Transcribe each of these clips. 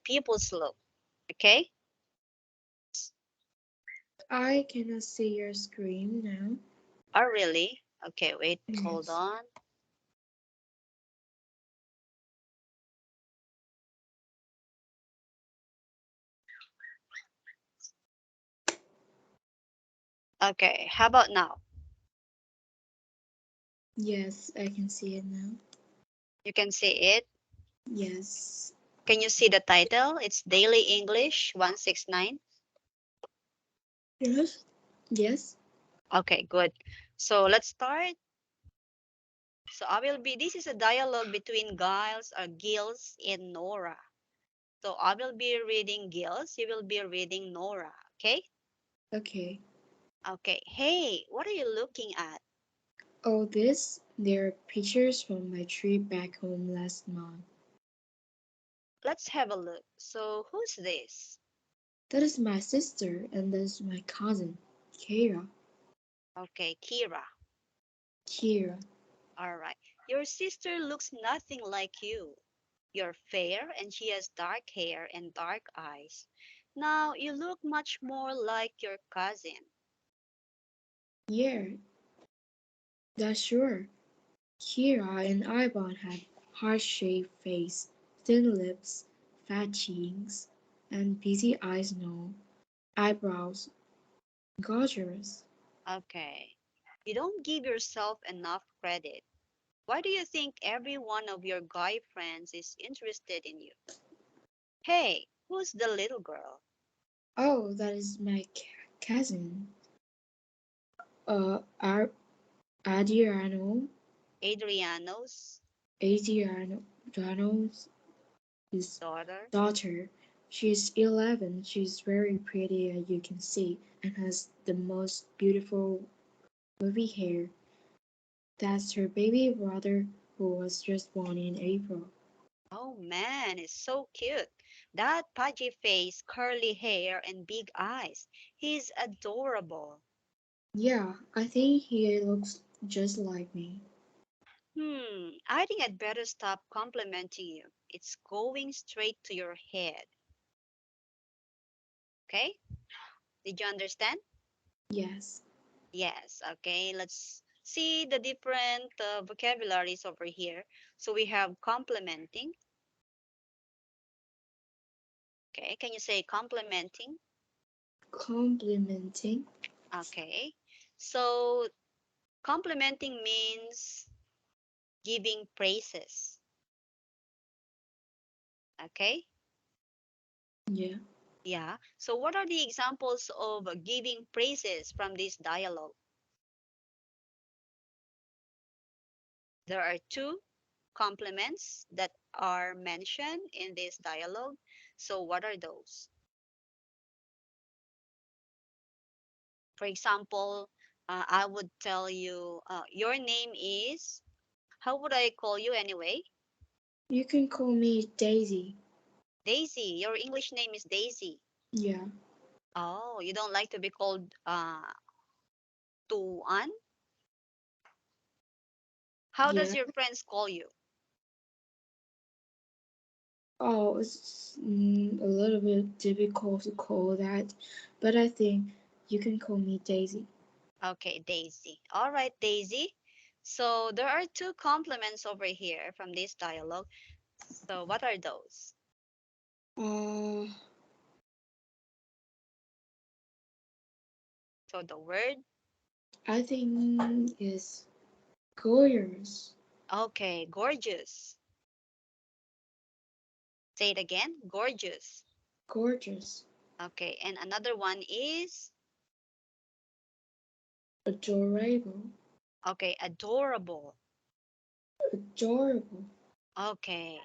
people's look. Okay? But I cannot see your screen now. Oh, really? Okay, wait, hold Yes. on. Okay, how about now? Yes, I can see it now. You can see it. Yes. Can you see the title? It's Daily English 169. Yes. Yes. Okay, good. So let's start. So this is a dialogue between Gills and Nora. So I will be reading Gills, you will be reading Nora, okay? Okay. Okay, hey, what are you looking at? Oh, they're pictures from my trip back home last month. Let's have a look. So who's this? That is my sister, and that is my cousin, Kira. Okay, Kira. Kira. All right. Your sister looks nothing like you. You're fair and she has dark hair and dark eyes. Now you look much more like your cousin. Yeah, that's sure. Kira and Ivan had heart-shaped face, thin lips, fat cheeks, and busy eyes no eyebrows. Gorgeous. Okay. You don't give yourself enough credit. Why do you think every one of your guy friends is interested in you? Hey, who's the little girl? Oh, that is my cousin. Ar Adriano. Adriano's Adriano's his daughter. daughter. She's 11. She's very pretty, as you can see, and has the most beautiful wavy hair. That's her baby brother who was just born in April. Oh man, it's so cute. That pudgy face, curly hair, and big eyes. He's adorable. Yeah, I think he looks just like me. I think I'd better stop complimenting you. It's going straight to your head. Okay? Did you understand? Yes. Yes. Okay. Let's see the different vocabularies over here. So we have complimenting. Okay. Can you say complimenting? Complimenting. Okay. So complimenting means giving praises. Okay. Yeah. Yeah. So what are the examples of giving praises from this dialogue? There are two compliments that are mentioned in this dialogue. So what are those? For example, I would tell you, your name is, how would I call you anyway? You can call me Daisy. Daisy. Your English name is Daisy. Yeah. Oh, you don't like to be called Tuan? How does Yeah. your friends call you? Oh, it's a little bit difficult to call that, but I think you can call me Daisy. Okay, Daisy. All right, Daisy. So there are two compliments over here from this dialogue. So what are those? Uh, So the word, I think it's gorgeous. okay, gorgeous. Say it again, gorgeous. Gorgeous. Okay, and another one is, Adorable. okay, adorable. Adorable. Okay,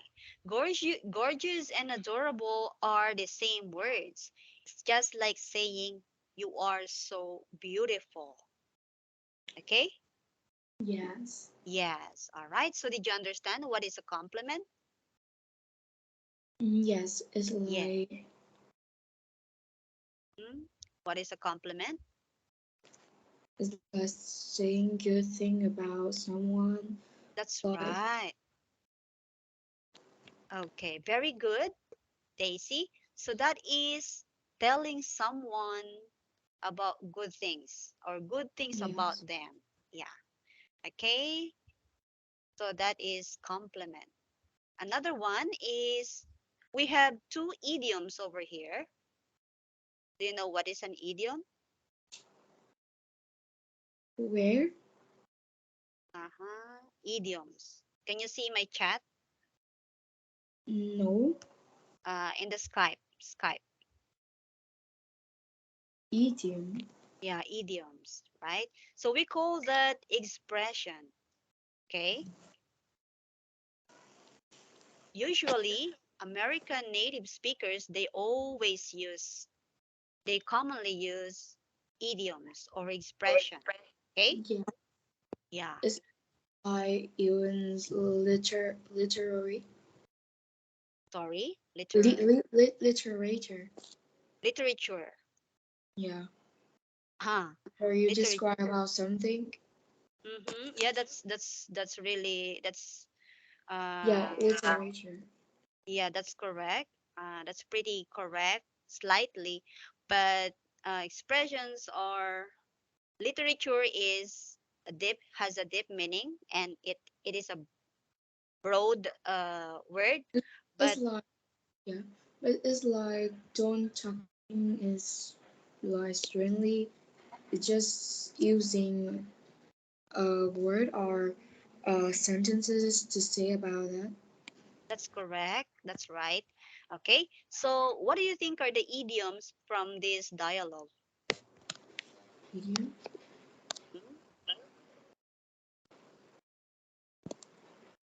gorgeous and adorable are the same words. It's just like saying you are so beautiful. Okay? Yes. Yes. All right. So did you understand what is a compliment? Yes, it's Yeah. like Hmm? What is a compliment? it's like saying good thing about someone, That's but right. Okay, very good. Daisy. So that is telling someone about good things or good things about Yes. them. Yeah. Okay. So that is compliment. Another one is we have two idioms over here. Do you know what is an idiom? Where? Uh-huh. Idioms. Can you see my chat? No. In the Skype. Skype. Idiom. Yeah, idioms, right? So we call that expression. Okay. Usually, American native speakers, they commonly use idioms or expression. Okay. Yeah. Yeah. It's like even literary Sorry. Literary. literature. Literature. Yeah. Huh. Where you Literature. describe about something. Yeah, that's really that's Yeah, uh literature. yeah, that's correct. That's pretty correct, slightly, but expressions or literature is a deep has a deep meaning, and it is a broad word, It's but like yeah, but it's like don't talking is like strongly. It's just using a word or sentences to say about that. that's correct. That's right. Okay. So, what do you think are the idioms from this dialogue? Idiom. Hmm?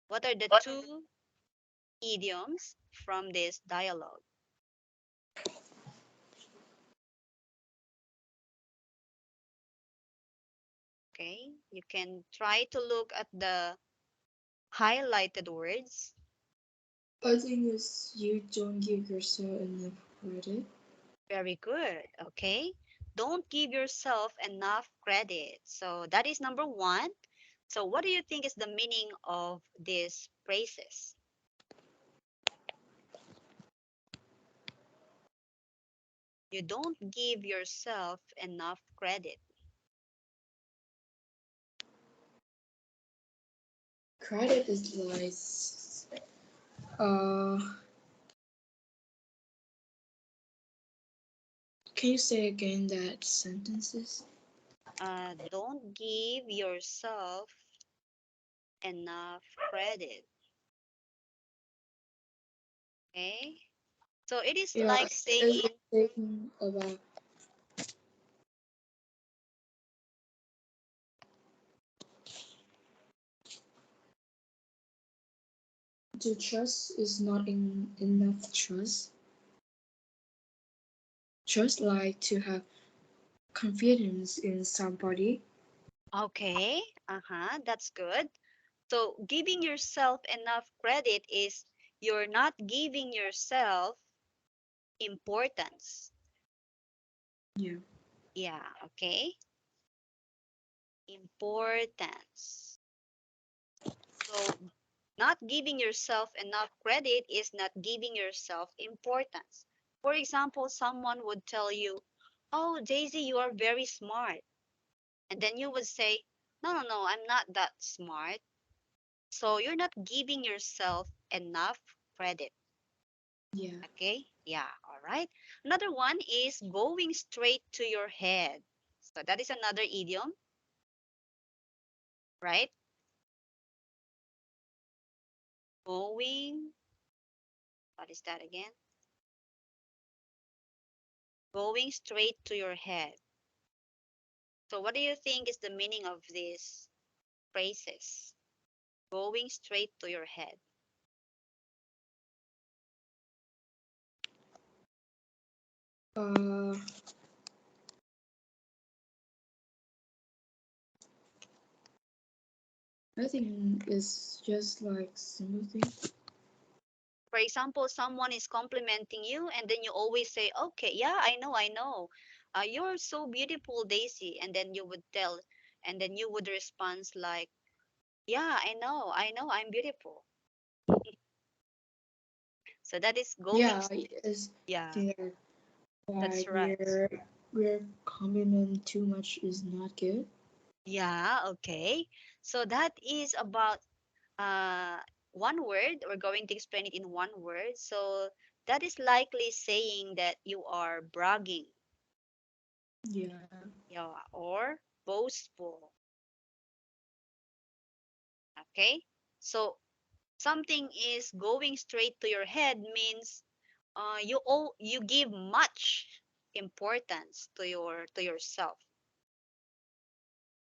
What are the two idioms from this dialogue? Okay. You can try to look at the highlighted words. I think it's you don't give yourself enough credit. Very good. Okay. Don't give yourself enough credit. So that is number one. So what do you think is the meaning of these phrases? You don't give yourself enough credit. Credit is like can you say again that sentences? Don't give yourself enough credit. Okay. So it is Yeah, like it's saying, taking about to trust is not enough trust. Trust like to have confidence in somebody. okay, that's good. So giving yourself enough credit is you're not giving yourself importance. Yeah. Yeah, okay. Importance. So not giving yourself enough credit is not giving yourself importance. For example, someone would tell you, "Oh, Daisy, you are very smart." And then you would say, "No, no, no, I'm not that smart." So you're not giving yourself enough credit. Yeah. Okay? Yeah, all right. Another one is going straight to your head. So that is another idiom, right? Going, what is that again? Going straight to your head. So what do you think is the meaning of these phrases? Going straight to your head. Uh, I think it's just like simple thing. For example, someone is complimenting you, and then you always say, "Okay, yeah, I know, I know. You're so beautiful, Daisy." And then you would tell, and then you would respond like, "Yeah, I know, I'm beautiful." So that is going, Yeah, it's yeah, there. Why that's right. we're compliment too much is not good. Yeah, okay. So that is about uh, one word. We're going to explain it in one word. So that is likely saying that you are bragging, Yeah. yeah, or boastful. Okay. So something is going straight to your head means you give much importance to yourself.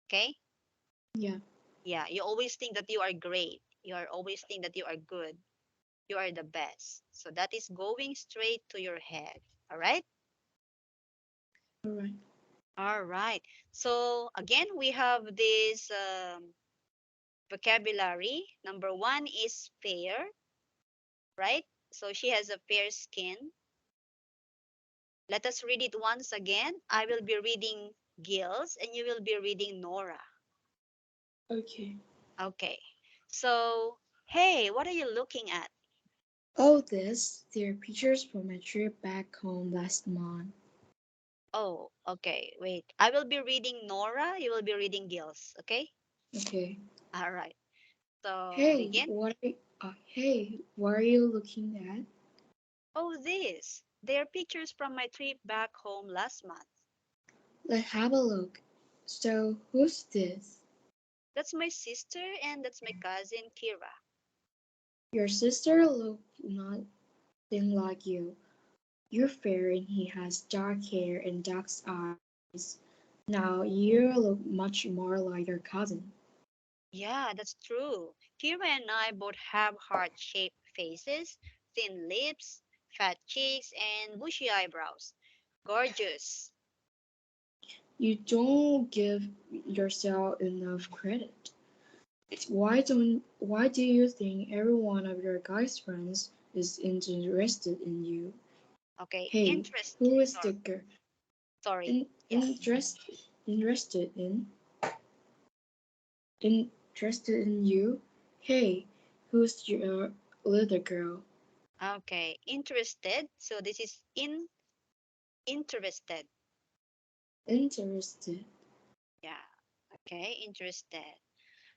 Okay. Yeah. Yeah, you always think that you are great. You are always think that you are good. You are the best. So that is going straight to your head. All right? All right. All right. So again, we have this vocabulary. Number one is fair, right? So she has a fair skin. Let us read it once again. I will be reading Gills and you will be reading Nora. Okay. Okay. So, hey, what are you looking at? Oh, they're pictures from my trip back home last month. Oh, okay. Wait. I will be reading Nora. You will be reading Gills. Okay? Okay. All right. So, Hey, begin. what are you looking at? Oh, this. They are pictures from my trip back home last month. Let's have a look. So, who's this? That's my sister and that's my cousin Kira. Your sister look nothing like you. You're fair and he has dark hair and dark eyes. Now you look much more like your cousin. Yeah, that's true. Kira and I both have heart-shaped faces, thin lips, fat cheeks, and bushy eyebrows. Gorgeous. You don't give yourself enough credit. Why do you think every one of your guy's friends is interested in you? Okay, Hey, interest. who is Sorry, the girl sorry. in, Yeah. interested in you? Hey, who's your little girl? Okay, interested. So this is interested. Interested. Yeah. Okay, interested.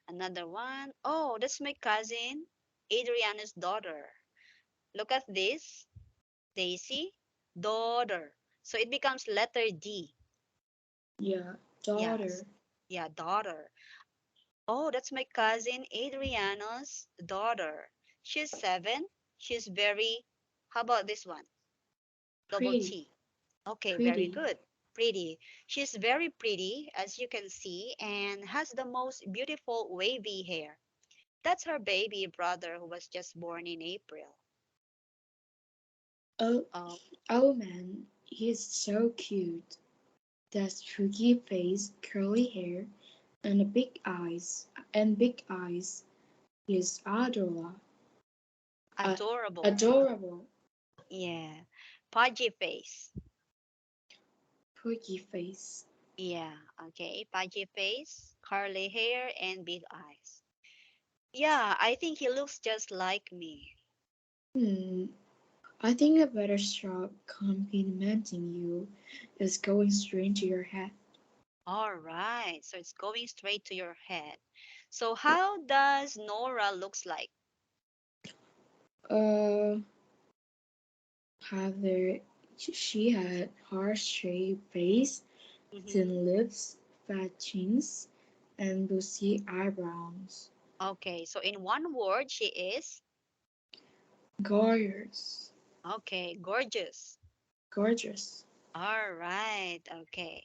Another one. Oh, that's my cousin, Adriana's daughter. Look at this. Daisy, daughter. So it becomes letter D. Yeah, Yes. daughter. Yeah, daughter. Oh, that's my cousin Adriana's daughter. She's 7. She's very, how about this one? Double Pretty, T. Okay, very pretty. good. Pretty. She's very pretty, as you can see, and has the most beautiful wavy hair. That's her baby brother who was just born in April. Oh, Oh, oh man, he's so cute. That spooky face, curly hair, and the big eyes. He's uh, adorable. adorable. Yeah. Pudgy face. Puggy face. Yeah, okay. Pudgy face, curly hair, and big eyes. Yeah, I think he looks just like me. Hmm, I think a better stop complimenting you is going straight to your head. All right, so it's going straight to your head. So how does Nora looks like? Uh, have there, she had heart-shaped face, Mm-hmm. thin lips, fat chins, and bushy eyebrows. Okay, so in one word, she is Gorgeous. okay, gorgeous. Gorgeous. All right, okay.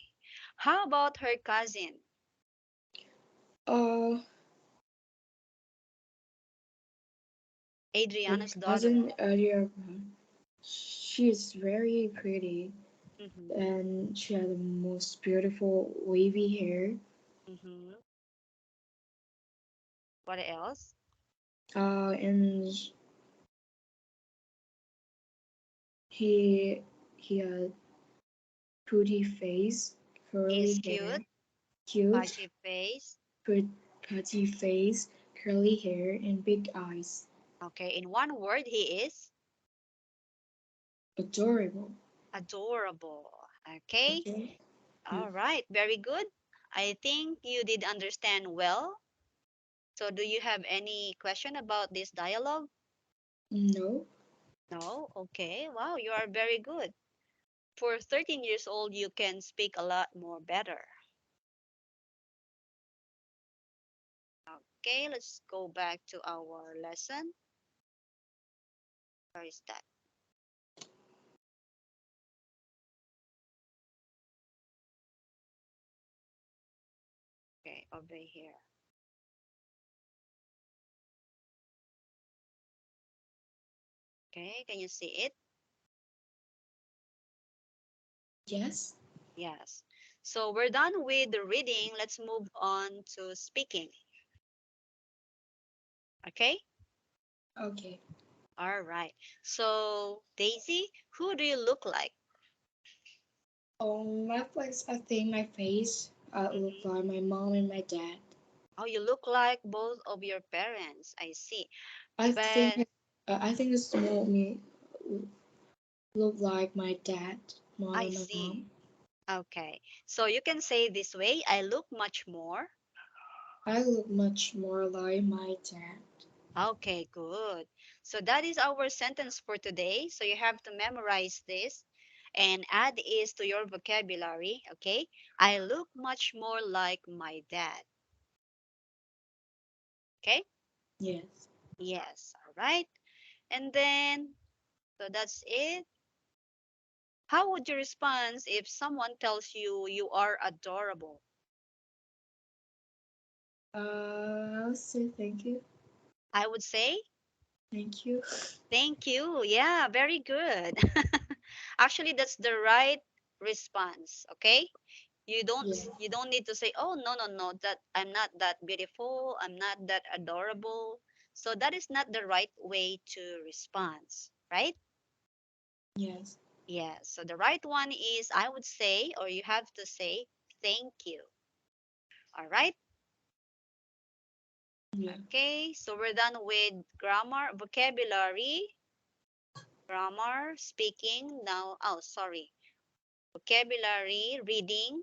How about her cousin, Uh, her Adriana's daughter? cousin earlier, she is very pretty Mm-hmm. and she had the most beautiful wavy hair. Mm-hmm. What else? And he he had pretty face, He's curly cute, hair, cute, pudgy face. pretty face, curly hair, and big eyes. Okay, in one word, he is. adorable. Adorable. Okay. Okay. Yeah. All right. Very good. I think you did understand well. So, do you have any question about this dialogue? No. No? Okay. Wow, you are very good. For 13 years old, you can speak a lot more better. Okay, let's go back to our lesson. Where is that? Okay, over here. Okay, can you see it? Yes. Yes. So we're done with the reading. Let's move on to speaking. Okay? Okay. All right. So, Daisy, who do you look like? My face, I think my face look Hmm. like my mom and my dad. Oh, you look like both of your parents. I see. I think But I think it's more me look like my dad more I than my see. mom. Okay. So you can say this way, I look much more. I look much more like my dad. Okay, good. So that is our sentence for today. So you have to memorize this and add is to your vocabulary. Okay. I look much more like my dad. Okay. Yes. Yes. All right. And then, so that's it. How would you respond if someone tells you you are adorable? I'll say thank you. I would say, Thank you. thank you. Yeah, very good. Actually, that's the right response. Okay. Yeah. You don't need to say, oh, no, no, no, that I'm not that beautiful, I'm not that adorable. So that is not the right way to respond, right? Yes. Yes. So the right one is I would say, or you have to say, thank you. All right. Yeah. Okay. So we're done with grammar, vocabulary, grammar, speaking. Now, oh, sorry. Vocabulary, reading,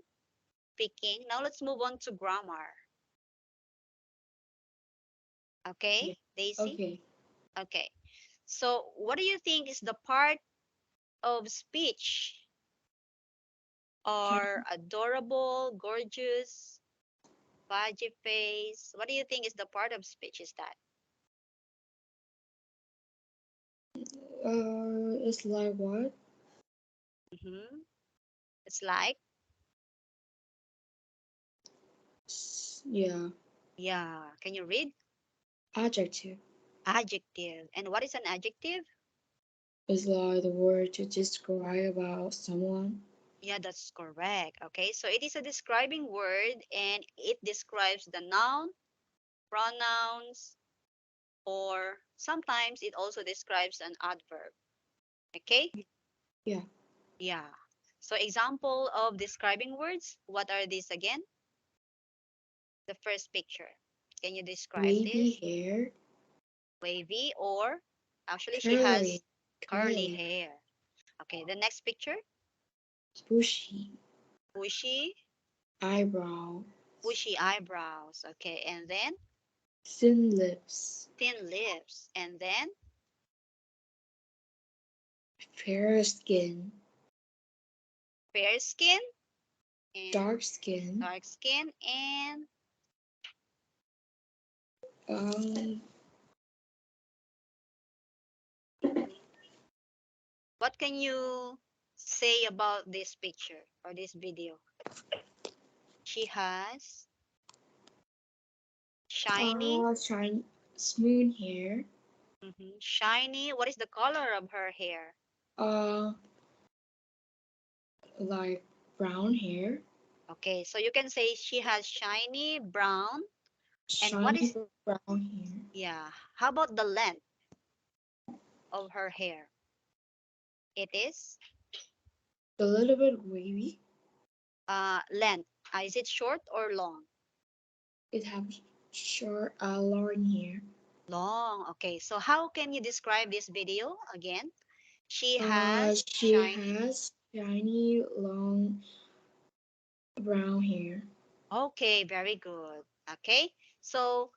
speaking. Now let's move on to grammar. Yeah. Okay, Daisy? Okay. Okay. So, what do you think is the part of speech Can are adorable, gorgeous, fudgy face? What do you think is the part of speech is that? it's like what? Mm-hmm. It's like, Yeah. yeah. Can you read? Adjective Adjective. And what is an adjective? is like the word to describe about someone. Yeah, that's correct. Okay, so it is a describing word and it describes the noun, pronouns, or sometimes it also describes an adverb. Okay? Yeah. Yeah. So example of describing words, what are these again? The first picture. Can you describe Wavy this? hair, Wavy or actually she has curly, curly curly, hair. Okay, the next picture, bushy, bushy, eyebrow, bushy eyebrows. Okay, and then thin lips, thin lips, and then fair skin, fair skin and dark skin. dark skin and Um, mhm. What can you say about this picture or this video? She has shiny, shiny, smooth hair. shiny. What is the color of her hair? Uh, like brown hair, Okay, so you can say she has shiny brown. And what shiny is, brown hair. yeah, how about the length of her hair? It is A little bit wavy. length. Is it short or long? It have short, long hair. Long. Okay, so how can you describe this video again? She has She shiny. has shiny, long brown hair. Okay, very good. Okay, so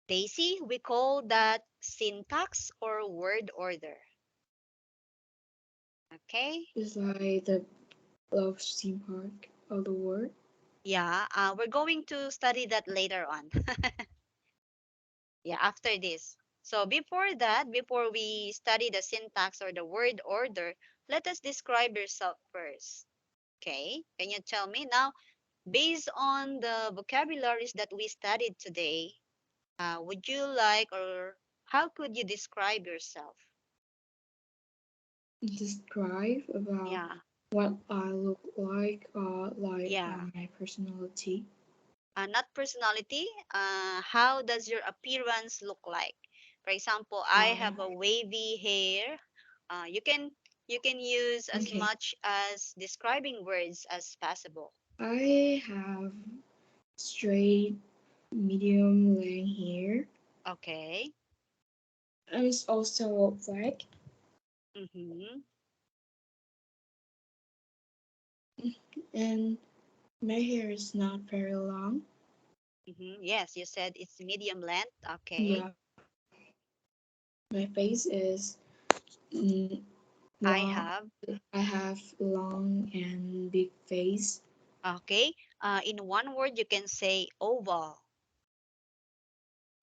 Daisy, we call that syntax or word order. Okay, It's like the love theme park of the world. yeah, we're going to study that later on. Yeah, after this. So before that, before we study the syntax or the word order, let us describe yourself first. Okay, can you tell me now, based on the vocabularies that we studied today, would you like or how could you describe yourself? Describe about Yeah, what I look like yeah. my personality. Not personality. How does your appearance look like? For example, I Uh, have a wavy hair. You can use as okay. much as describing words as possible. I have straight, medium length hair, Okay. and it's also black. Mm-hmm. And my hair is not very long. Mm-hmm. Yes, you said it's medium length. Okay. Yeah, my face is mm, I long. have. I have long and big face. Okay. In one word, you can say oval,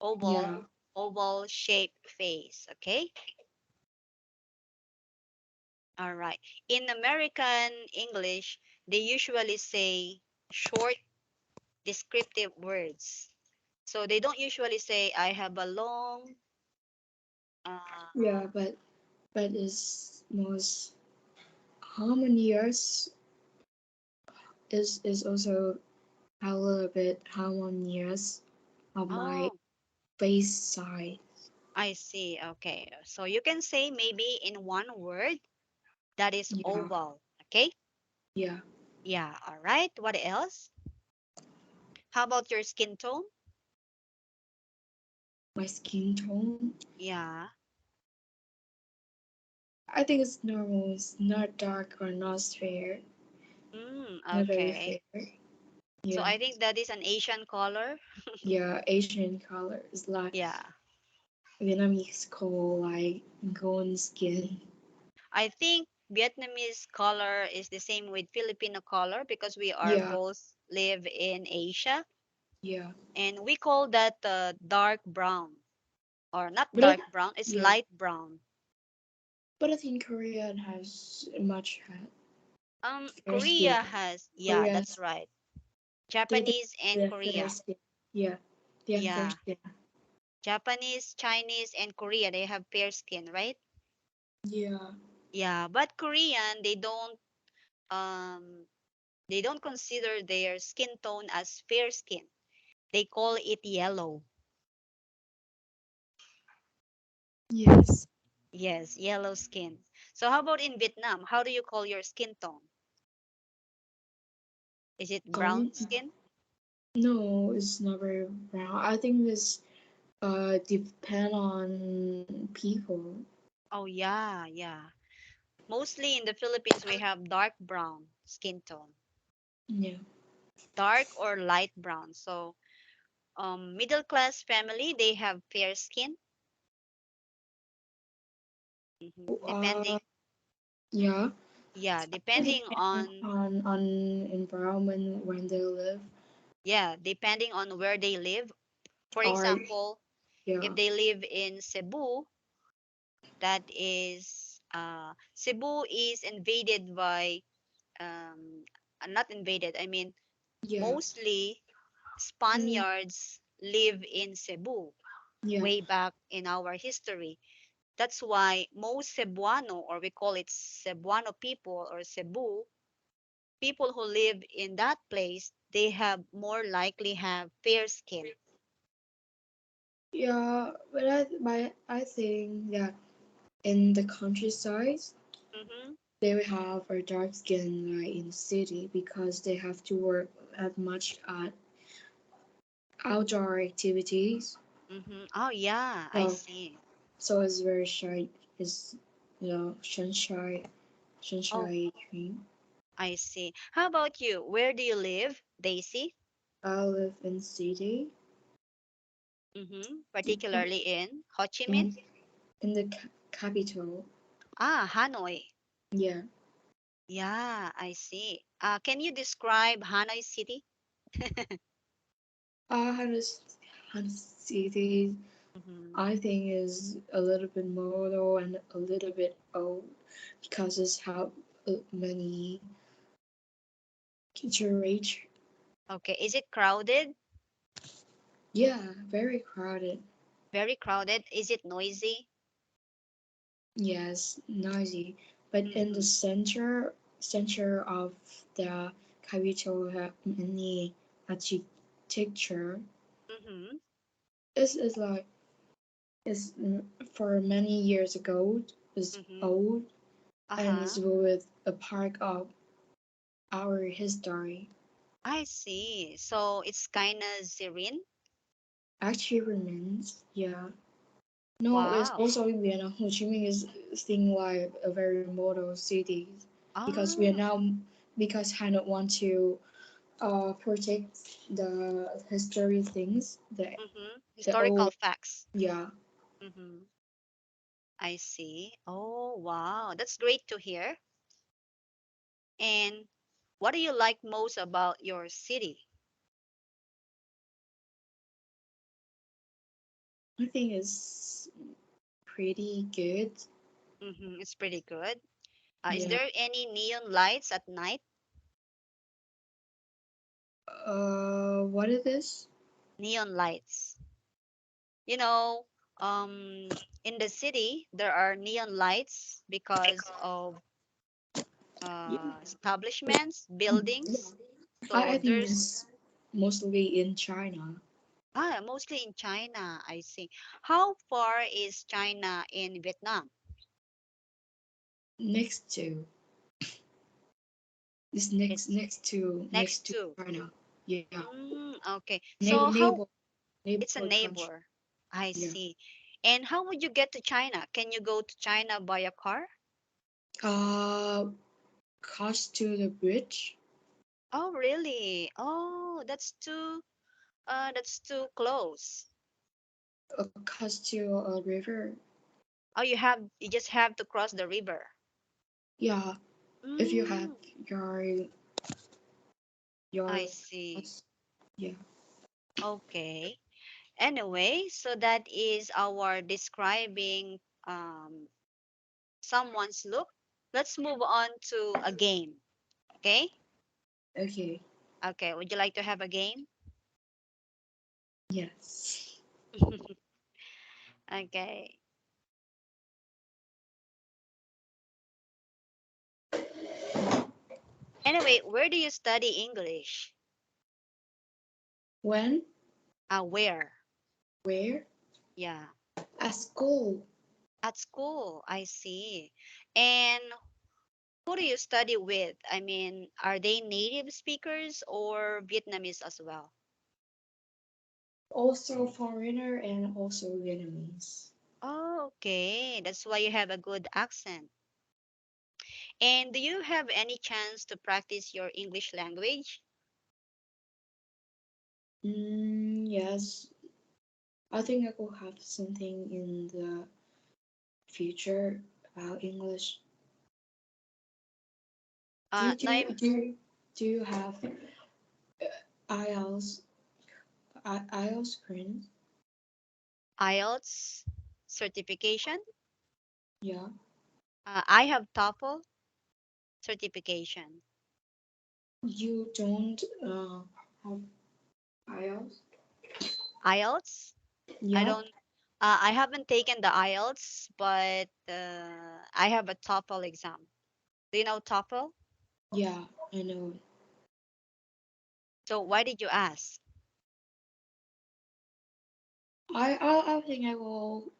Yeah, oval, oval shaped face. Okay. All right. In American English, they usually say short descriptive words. So they don't usually say, I have a long, uh, yeah, but it's most harmonious. Is also a little bit harmonious of my oh, face size. I see. Okay. So you can say maybe in one word that is Yeah, oval. Okay. yeah. Yeah. All right. What else? How about your skin tone? My skin tone, Yeah. I think it's normal. It's not dark or not fair. Not very Okay. fair. So Yeah, I think that is an Asian color. yeah. Asian color is like Yeah. Vietnamese call like golden skin. I think Vietnamese color is the same with Filipino color because we are Yeah, both live in Asia, yeah. and we call that dark brown, or not But I, dark brown, it's yeah. light brown. But I think Korean has much fair skin. Korea has, yeah, that's Koreans right. they Japanese and have fair Korea. skin. Yeah, they have fair Yeah, skin. Japanese, Chinese, and Korea, they have fair skin, right? Yeah. Yeah, but Korean, um they don't consider their skin tone as fair skin. They call it yellow. Yes. Yes, yellow skin. So how about in Vietnam? How do you call your skin tone? Is it brown Tone? skin? No, it's never brown. I think this depend on people. Oh yeah, yeah. Mostly in the Philippines we have dark brown skin tone. Yeah. Dark or light brown. So middle class family they have fair skin. Uh, Depending, yeah. yeah, It depending depends on, on environment when they live. yeah, depending on where they live. For Or example, if yeah, they live in Cebu, that is Cebu is invaded by not invaded, I mean yeah, mostly mm, Spaniards live in Cebu yeah, way back in our history. That's why most Cebuano, or we call it Cebuano people or Cebu, people who live in that place, they have more likely have fair skin. yeah. But I think that in the countryside Mm-hmm, they will have a dark skin like in the city because they have to work at much at outdoor activities. mm-hmm. Oh yeah, I So see. so it's very shy. Is sunshine, Oh, sunshine dream. I see. How about you? Where do you live, Daisy? I live in city Mm-hmm. Particularly in Ho Chi Minh? in the capital. Ah, Hanoi. Yeah. Yeah, I see. Can you describe Hanoi City? Hans City, Mm-hmm. I think, is a little bit model and a little bit old because it's have many culture. Okay, is it crowded? Yeah, very crowded. Very crowded. Is it noisy? Yes, noisy. But in the Mm-hmm. center of the capital have many architecture. Mm-hmm. It's like it's for many years ago. It's Mm-hmm. old and Uh-huh. it's with a part of our history. I see. So it's kind of serene. Actually remains. Yeah. No, it's Wow. also in Vienna. Ho Chi Minh is thing like a very model city because we are Ah. now because Hanoi want to protect the history things, Mm-hmm. the Historical old, facts. yeah. Mm-hmm. I see. Oh, wow. That's great to hear. And what do you like most about your city? I think it's pretty good. Mm-hmm. It's pretty good. Is Yeah. there any neon lights at night? What is this? Neon lights. You know, in the city, there are neon lights because of Yeah. establishments, buildings. So I think there's it's mostly in China. mostly in China, I see. How far is China in Vietnam? Next to this It's next next to to. China. Yeah. Okay. Neighbor So how neighbor it's a neighbor country. neighbor. I Yeah. see. And how would you get to China? Can you go to China by a car? Uh, Cross to the bridge. Oh, really? Oh, that's too close. Cross to a river. Oh, you just have to cross the river. Yeah. If you have Mm, your I your see. yeah. Okay. Anyway, so that is our describing someone's look. Let's move on to a game. Okay? Okay. Okay, would you like to have a game? Yes. Okay. Anyway, where do you study English? When? Where? Where? Yeah. At school. At school, I see. And who do you study with? I mean, are they native speakers or Vietnamese as well? Also foreigner and also Vietnamese. Oh, okay. That's why you have a good accent. And do you have any chance to practice your English language? Yes. I think I will have something in the future about English. No, Do you have IELTS IELTS screen? IELTS certification. Yeah. I have TOEFL certification. You don't have IELTS? IELTS. I Yeah. don't. I haven't taken the IELTS, but I have a TOEFL exam. Do you know TOEFL? Yeah, I know. So why did you ask? I think I will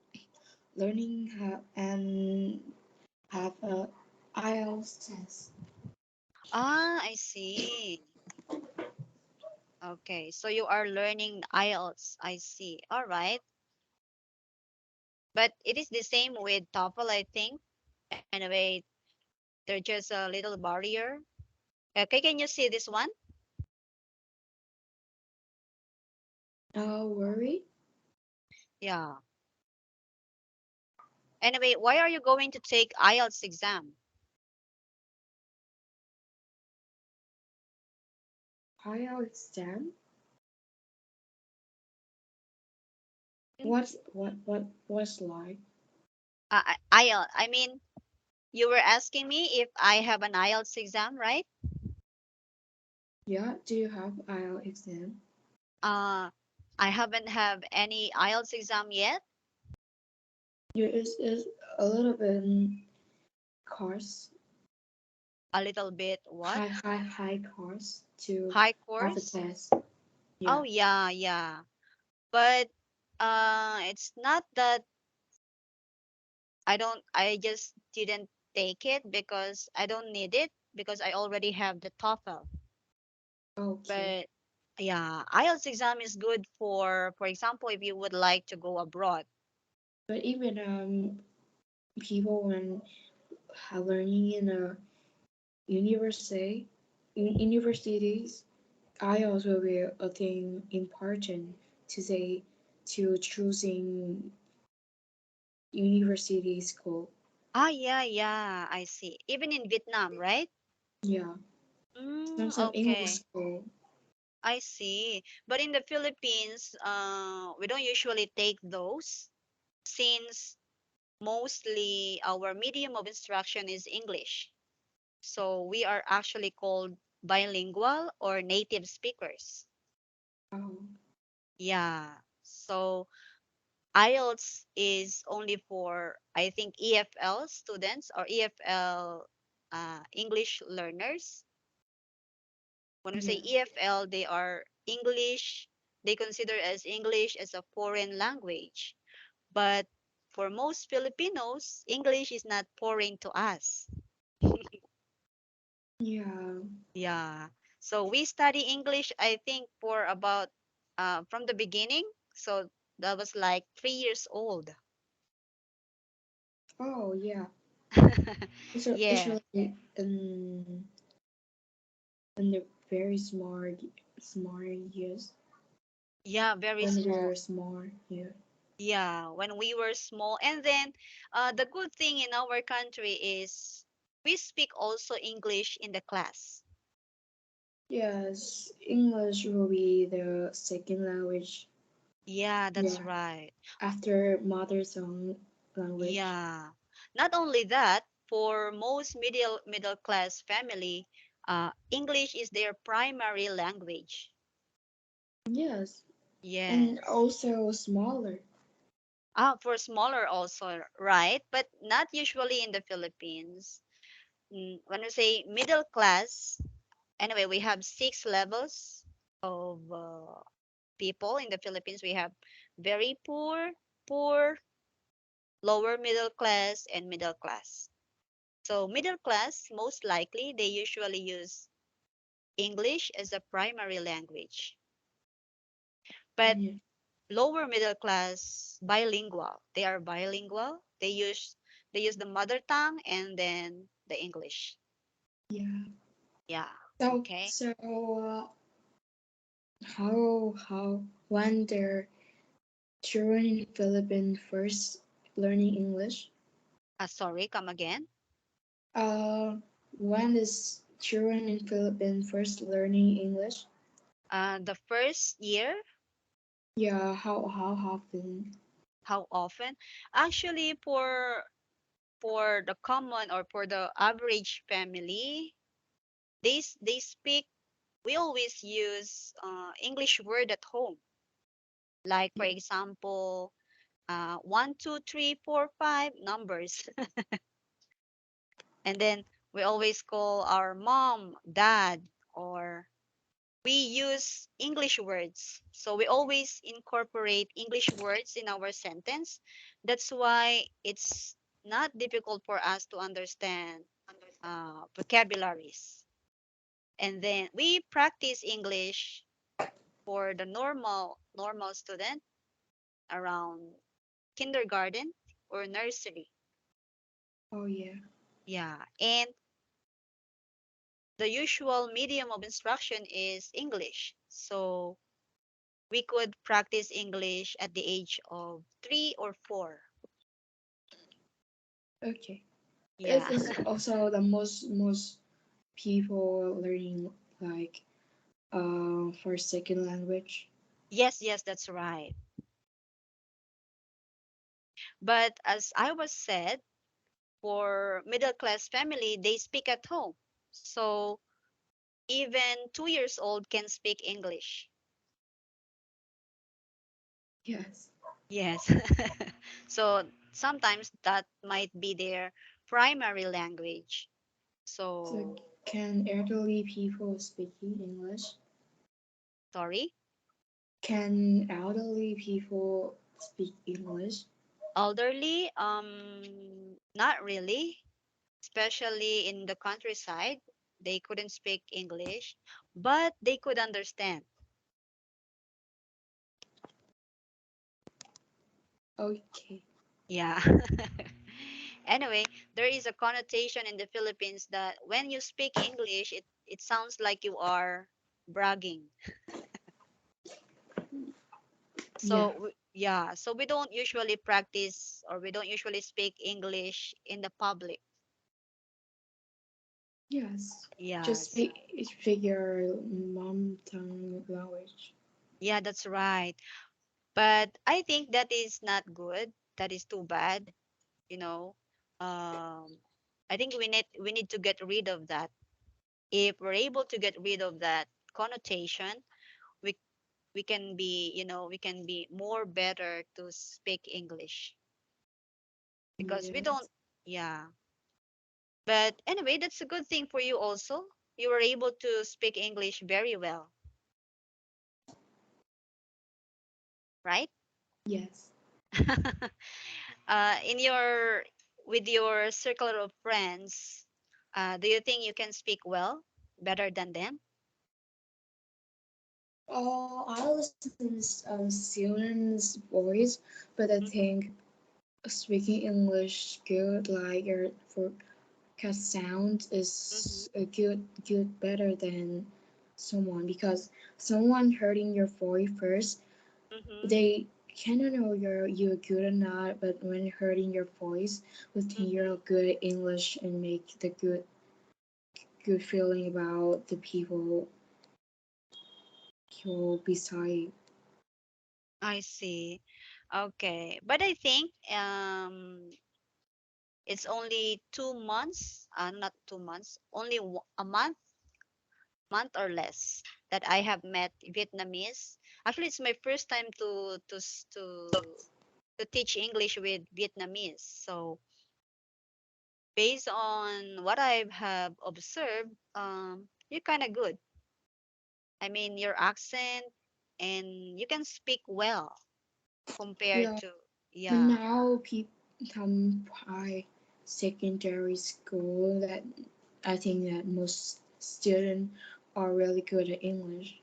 learning and have a IELTS test. I see. Okay, so you are learning IELTS. I see. All right. But it is the same with TOEFL, I think. Anyway, there's just a little barrier. Okay, can you see this one? Worry? Yeah. Anyway, why are you going to take IELTS exam? Higher exam? Mm, What's like? IELTS. I mean, you were asking me if I have an IELTS exam, right? Yeah, do you have IELTS exam? Uh, I haven't have any IELTS exam yet. Yeah, it's a little bit course, A little bit what? high course to High have a course? test. Oh Yeah. yeah, yeah. But it's not that I just didn't take it because I don't need it because I already have the TOEFL. Okay. But yeah, IELTS exam is good for example, if you would like to go abroad. But even people when learning in a university, in universities, IELTS will be a thing important to say to choosing university school. Ah, yeah, yeah, I see. Even in Vietnam, right? Yeah, some English Okay. school. I see. But in the Philippines, we don't usually take those since mostly our medium of instruction is English. So we are actually called bilingual or native speakers. Oh, Yeah. So IELTS is only for, I think, EFL students or EFL English learners. When we say yeah. EFL, they are English, they consider as English as a foreign language. But for most Filipinos, English is not foreign to us. Yeah. Yeah. So we study English, I think, for about from the beginning. So that was like 3 years old. Oh, yeah. It's Yes. usually in the very smart years Yeah, very when small. we're small. Yeah. Yeah, when we were small. And then the good thing in our country is we speak also English in the class. Yes, English will be the second language. Yeah, that's Yeah, right. after mother tongue language. Yeah. Not only that, for most middle class family, English is their primary language. Yes, and Yes. also smaller. For smaller also, right? But not usually in the Philippines. When we say middle class, anyway, we have 6 levels of people in the Philippines. We have very poor, poor, lower middle class, and middle class. So middle class, most likely, they usually use English as a primary language. But Yeah, lower middle class, bilingual. They are bilingual. They use the mother tongue and then the English. yeah. Yeah. So Okay. so how when their children in Philippines first learning English? Sorry, come again. Uh, when is children in Philippines first learning English? The first year, Yeah, how often? how often? Actually, for the common or for the average family, they speak. We always use English word at home. Like for Yeah, example, 1, 2, 3, 4, 5 numbers, and then we always call our mom, dad, or we use English words. So we always incorporate English words in our sentence. That's why it's not difficult for us to understand vocabularies. And then we practice English for the normal student around kindergarten or nursery. Oh yeah. Yeah. And the usual medium of instruction is English. So we could practice English at the age of 3 or 4. Okay. Yeah. It's also the most people learning like for second language. Yes, yes, that's right. But as I was said, for middle class family, they speak at home. So even 2 years old can speak English. Yes. Yes. So sometimes that might be their primary language. So So, can elderly people speak English? sorry, Can elderly people speak English? elderly, not really, especially in the countryside. They couldn't speak English, but they could understand. Okay. Yeah. Anyway, there is a connotation in the Philippines that when you speak English, it sounds like you are bragging. Yeah. Yeah, so we don't usually practice or we don't usually speak English in the public. Yes. Just Yes. speak your mom tongue language. Yeah, that's right. But I think that is not good. That is too bad, you know. Um, I think we need to get rid of that. If we're able to get rid of that connotation, we we can be, we can be more better to speak English because we don't, Yes. yeah. But anyway, that's a good thing for you also. You were able to speak English very well, right? Yes. In your with your circle of friends, do you think you can speak well, better than them? I listen students' voice, but I Mm-hmm, think speaking English good like for cause sound mm-hmm, is a good better than someone because someone hearing your voice first mm-hmm, they cannot know you're good or not, but when hearing your voice will think you're mm-hmm. good English and make the good feeling about the people you're beside. I see. Okay, but I think it's only 2 months, not 2 months, only a month or less that I have met Vietnamese. Actually, it's my first time to teach English with Vietnamese. So based on what I have observed, you're kind of good. I mean, your accent and you can speak well compared Yeah, to, but yeah. now people come by secondary school that I think that most students are really good at English.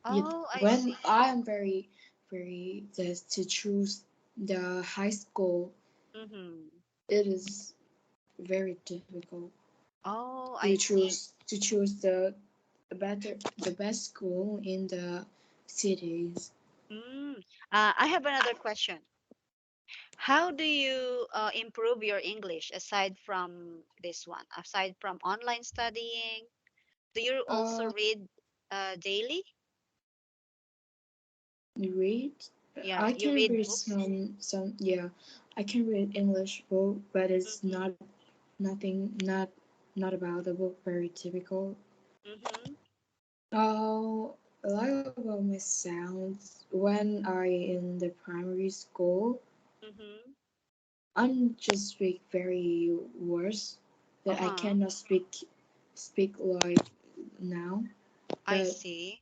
Yet Oh, I when see. I am very just to choose the high school, Mm-hmm. it is very difficult Oh, I see. to choose the best school in the cities. Mm. I have another question. How do you improve your English aside from this one? Aside from online studying, do you also Uh, read daily? read. Yeah, I you can read read books? some yeah. I can read English book, but it's Mm-hmm. not nothing not about the book very typical. Mm-hmm. I like about my sounds when I in the primary school. Mm-hmm. I'm just speak very worse that I Uh-huh. cannot speak like now. I But see.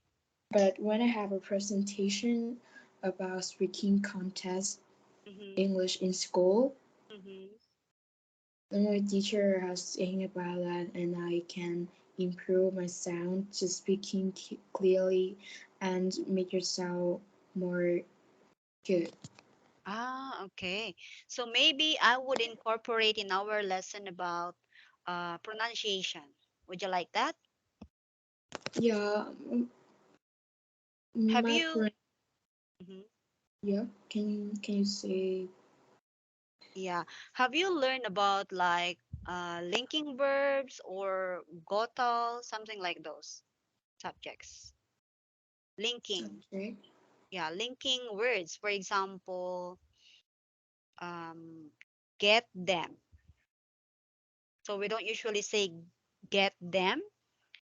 when I have a presentation about speaking contest Mm-hmm. English in school, Mm-hmm. then my teacher has saying about that, and I can improve my sound to speaking clearly and make your sound more good. Ah, okay. So maybe I would incorporate in our lesson about pronunciation. Would you like that? Yeah, Have my you? friend. Mhm. Yeah, can you say? Yeah. Have you learned about like linking verbs or gotal, something like those subjects? Linking. Subject? Yeah, linking words. For example, um, get them. So we don't usually say get them.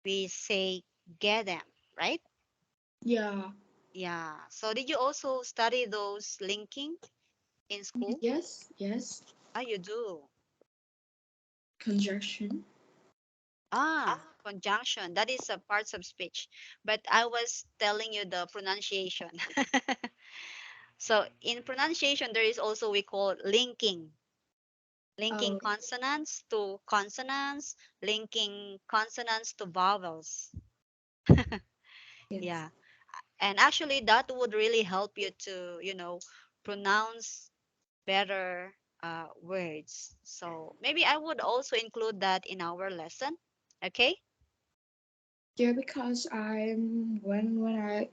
We say get them, right? Yeah. Yeah. So did you also study those linking in school? Yes, yes. Ah, you do. Conjunction. Ah, conjunction. That is a parts of speech. But I was telling you the pronunciation. So in pronunciation, there is also we call linking. Linking Oh, consonants to consonants, linking consonants to vowels. yes. Yeah. And actually that would really help you to, pronounce better words. So maybe I would also include that in our lesson. Okay? Yeah, because when I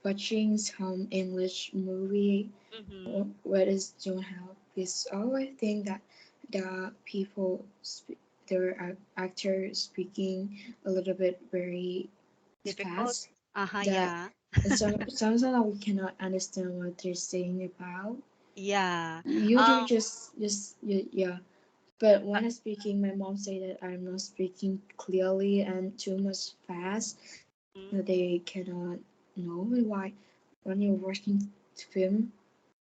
watching some English movie Mm-hmm. what is don't help is always think that the people their actor speaking a little bit very Difficult. fast Uh-huh, that yeah. sometimes we cannot understand what they're saying about. Yeah. You do Um, just yeah. But uh, when I'm speaking, my mom say that I'm not speaking clearly and too much fast. mm-hmm. That they cannot know why. When you're watching film,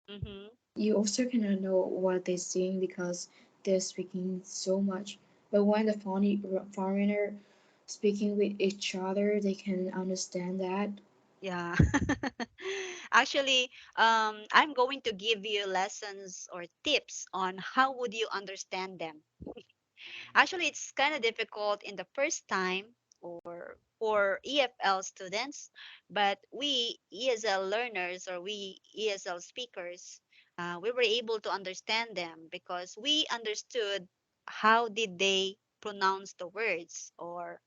Mm-hmm. you also cannot know what they're saying because they're speaking so much. But when the foreigner speaking with each other, they can understand that. Yeah. Actually, I'm going to give you lessons or tips on how would you understand them. Actually, it's kind of difficult in the first time or for EFL students, but we ESL learners or we ESL speakers, we were able to understand them because we understood how did they pronounce the words or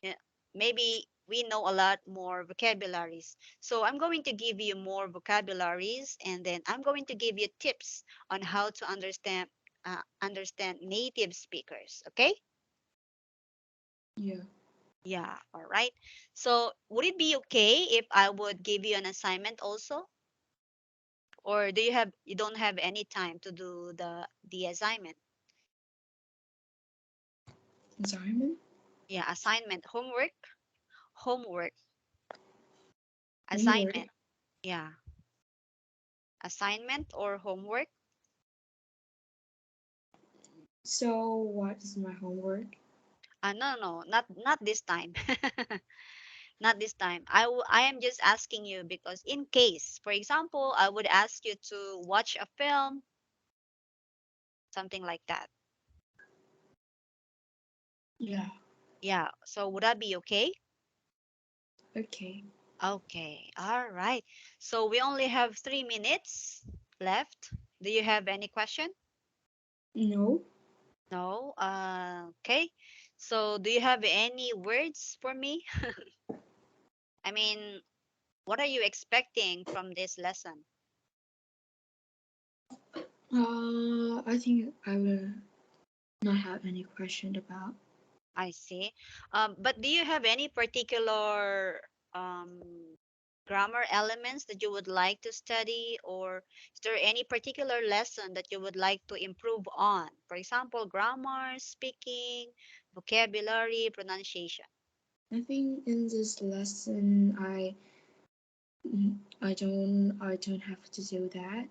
yeah, maybe we know a lot more vocabularies. So I'm going to give you more vocabularies and then I'm going to give you tips on how to understand native speakers. Okay? Yeah. Yeah, all right. So would it be okay if I would give you an assignment also? Or you don't have any time to do the assignment? Environment, Yeah, assignment, homework, homework. assignment. Yeah, assignment or homework. So what is my homework? No, no, not this time. Not this time. I am just asking you because in case, for example, I would ask you to watch a film, something like that. Yeah. Yeah. So would that be okay? Okay. Okay. All right. So we only have 3 minutes left. Do you have any question? No. No. Okay. So do you have any words for me? I mean, what are you expecting from this lesson? I think I will not have any question about. I see. But do you have any particular grammar elements that you would like to study, or is there any particular lesson that you would like to improve on? For example, grammar, speaking, vocabulary, pronunciation. I think in this lesson, I don't have to do that.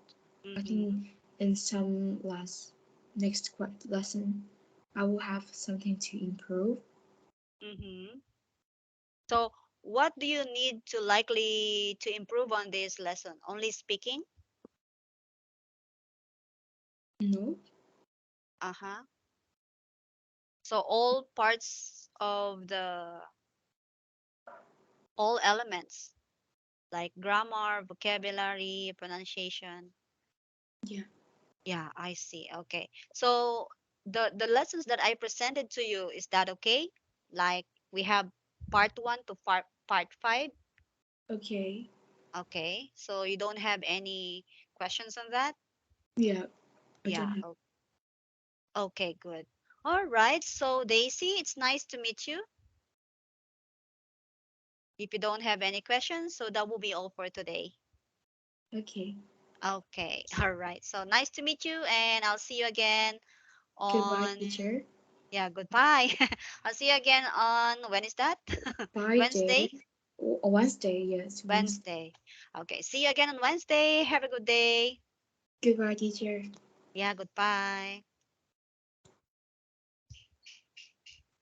I Mm-hmm. think in some next lesson, I will have something to improve. Mm-hmm. So, what do you need to likely to improve on this lesson? Only speaking? No, Uh-huh. So all parts of the all elements. like grammar, vocabulary, pronunciation. Yeah. Yeah, I see. Okay. So the lessons that I presented to you, is that okay? Like we have part 1 to part 5. Okay. Okay. So you don't have any questions on that? Yeah. I don't Yeah. have. Okay, good. All right. So Daisy, it's nice to meet you. If you don't have any questions, so that will be all for today. Okay. Okay. All right. So nice to meet you, and I'll see you again Goodbye, on, teacher. yeah, goodbye. I'll see you again on, when is that? Bye, Wednesday? day. Wednesday. Yes, Wednesday. Wednesday. Okay. See you again on Wednesday. Have a good day. Goodbye, teacher. Yeah, goodbye.